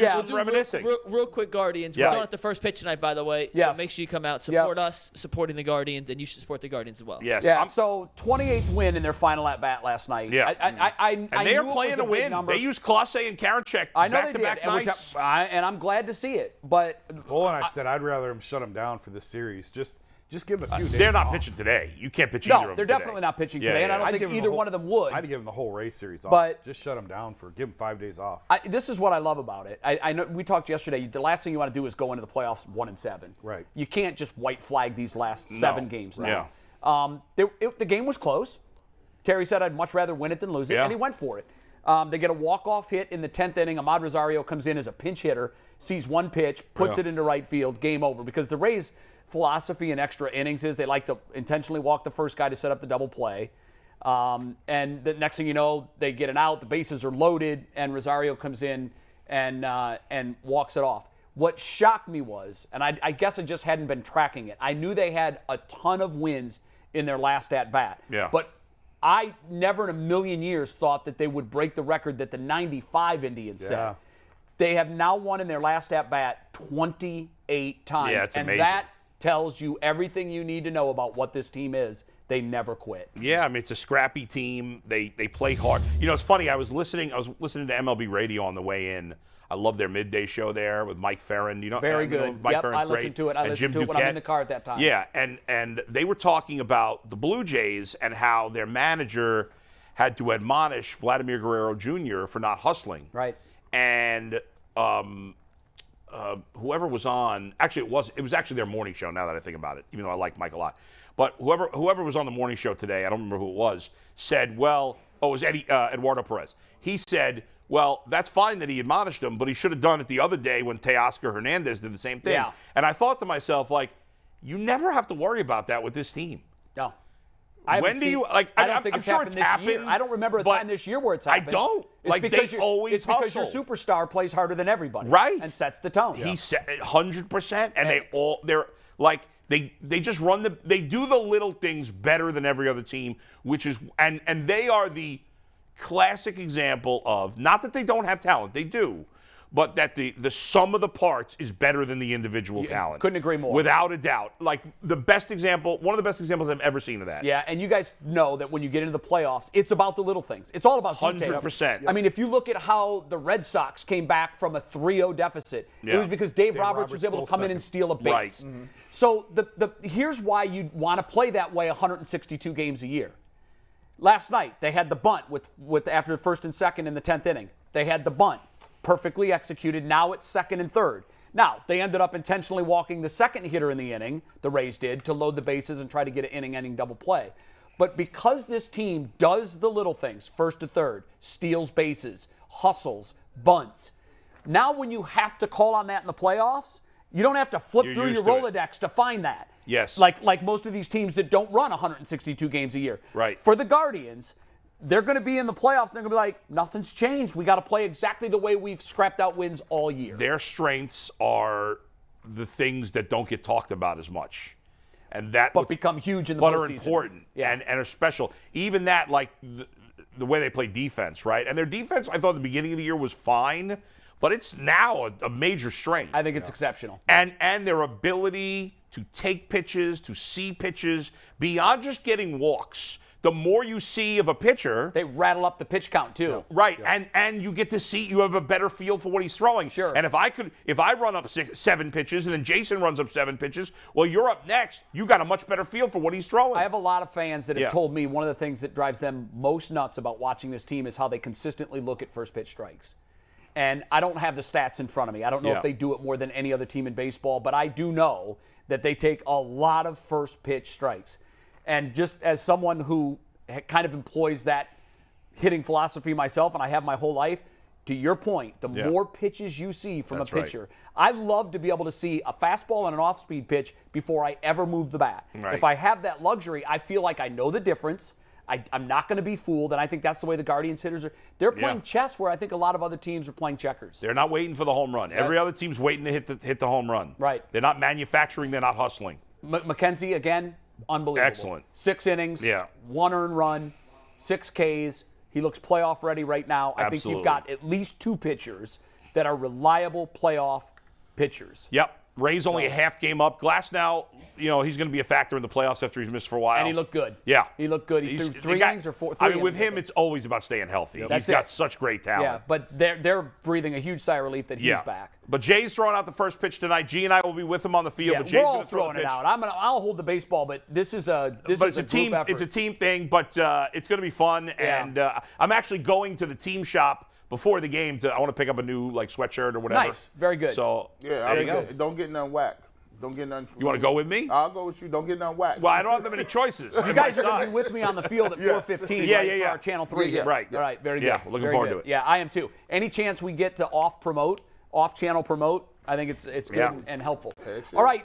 Yeah, some reminiscing. Real quick, Guardians. Yeah. We're going at the first pitch tonight, by the way. Yes. So make sure you come out, support us, supporting the Guardians, and you should support the Guardians as well. Yes. Yeah, so 28th win in their final at-bat last night. Yeah. And they are playing to win. Number. They used Clase and Karinchak I know back-to-back they did, nights. and I'm glad to see it. But Well, and I said I'd rather them shut them down for this series. Just give them a few days They're not off. pitching today. You can't pitch either of them they're today. definitely not pitching Yeah, today, yeah, and I don't I'd think give them either the one of them would. I'd give them the whole race series off. But- just shut them down give them 5 days off. This is what I love about it. I know we talked yesterday. The last thing you want to do is go into the playoffs 1-7. Right. You can't just white flag these last 7 games now. Yeah. The game was close. Terry said I'd much rather win it than lose it, Yeah. and he went for it. They get a walk-off hit in the 10th inning. Ahmad Rosario comes in as a pinch hitter, sees one pitch, puts it into right field, game over. Because the Rays' philosophy in extra innings is they like to intentionally walk the first guy to set up the double play. And the next thing you know, they get an out, the bases are loaded, and Rosario comes in and walks it off. What shocked me was, and I guess I just hadn't been tracking it, I knew they had a ton of wins in their last at-bat. Yeah. But I never in a million years thought that they would break the record that the 95 Indians set. They have now won in their last at-bat 28 times. Yeah, it's and amazing. that tells you everything you need to know about what this team is. They never quit. Yeah, I mean, it's a scrappy team. They play hard. You know, it's funny. I was listening to MLB Radio on the way in. I love their midday show there with Mike Ferrin. You know, Very good. Mike Yep, Ferrin's I listened great. to it. I And listened Jim to it when I'm Duquette. in the car at that time. Yeah, and they were talking about the Blue Jays and how their manager had to admonish Vladimir Guerrero Jr. for not hustling. Right. And whoever was on, actually it was actually their morning show. Now that I think about it, even though I like Mike a lot, but whoever was on the morning show today, I don't remember who it was, said, well, it was Eduardo Perez. He said, well, that's fine that he admonished him, but he should have done it the other day when Teoscar Hernandez did the same thing. Yeah. And I thought to myself, like, you never have to worry about that with this team. No. When do you like? I don't think I'm it's sure happened it's this happened. year. I don't remember a but time this year where it's I happened. don't. It's Like, because they always it's because your hustle. superstar plays harder than everybody. Right. And sets the tone. He said 100%, and they're like they just they do the little things better than every other team, which is and they are the classic example of, not that they don't have talent, they do, but that the sum of the parts is better than the individual talent. Couldn't agree more. Without a doubt. Like the best example, one of the best examples I've ever seen of that. Yeah, and you guys know that when you get into the playoffs, it's about the little things. It's all about details. 100%. I mean, if you look at how the Red Sox came back from a 3-0 deficit, it was because Dave Roberts was able to come in and steal a base. Right. Mm-hmm. So here's why you want to play that way 162 games a year. Last night, they had the bunt with after the first and second in the 10th inning. They had the bunt. Perfectly executed. Now it's second and third. Now, they ended up intentionally walking the second hitter in the inning, the Rays did, to load the bases and try to get an inning-ending double play. But because this team does the little things, first to third, steals bases, hustles, bunts, now when you have to call on that in the playoffs, you don't have to flip You're through your used to it. Rolodex to find that. Yes. Like most of these teams that don't run 162 games a year. Right. For the Guardians, they're going to be in the playoffs, and they're going to be like, nothing's changed. We got to play exactly the way we've scrapped out wins all year. Their strengths are the things that don't get talked about as much. And that But become huge in the but postseason. are important Yeah. and are special. Even that, like the way they play defense, right? And their defense, I thought at the beginning of the year was fine, but it's now a major strength. I think it's exceptional. And their ability to take pitches, to see pitches, beyond just getting walks. The more you see of a pitcher, They rattle up the pitch count, too. right, and you get to see, you have a better feel for what he's throwing. Sure. And if I run up 7 pitches and then Jason runs up 7 pitches, well, you're up next. You got a much better feel for what he's throwing. I have a lot of fans that have Yeah. told me one of the things that drives them most nuts about watching this team is how they consistently look at first pitch strikes. And I don't have the stats in front of me. I don't know Yeah. if they do it more than any other team in baseball, but I do know that they take a lot of first pitch strikes. And just as someone who kind of employs that hitting philosophy myself, and I have my whole life, to your point, the more pitches you see from That's a pitcher, I love to be able to see a fastball and an off-speed pitch before I ever move the bat. Right. If I have that luxury, I feel like I know the difference. I'm not going to be fooled, and I think that's the way the Guardians hitters are. They're playing chess where I think a lot of other teams are playing checkers. They're not waiting for the home run. Every other team's waiting to hit the home run. Right. They're not manufacturing. They're not hustling. McKenzie, again, unbelievable. Excellent. 6 innings, Yeah. 1 earned run, 6 Ks. He looks playoff ready right now. I think Absolutely. you've got at least 2 pitchers that are reliable playoff pitchers. Yep. Ray's only a half game up. Glass now, he's going to be a factor in the playoffs after he's missed for a while. And he looked good. Yeah. He looked good. He threw 3 innings or 4. I mean, with him, it's always about staying healthy. He's got such great talent. Yeah, but they're breathing a huge sigh of relief that he's back. But Jay's throwing out the first pitch tonight. G and I will be with him on the field. Yeah, but Jay's we're all going to throw throwing the it pitch. out. I'll hold the baseball, but this is a team. Group effort. It's a team thing, but it's going to be fun. Yeah. And I'm actually going to the team shop before the game. I want to pick up a new sweatshirt or whatever. Nice, very good. So there you go. Don't get none whack. Don't get none. You want to go with me? I'll go with you. Don't get none whack. Well, I don't have that many choices. You guys are going to be with me on the field at 4:15 for our Channel 3 game. Right. All right, very good. Yeah, looking very forward good. to it. Yeah, I am too. Any chance we get to off-channel promote, I think it's good and helpful. Excellent. All right.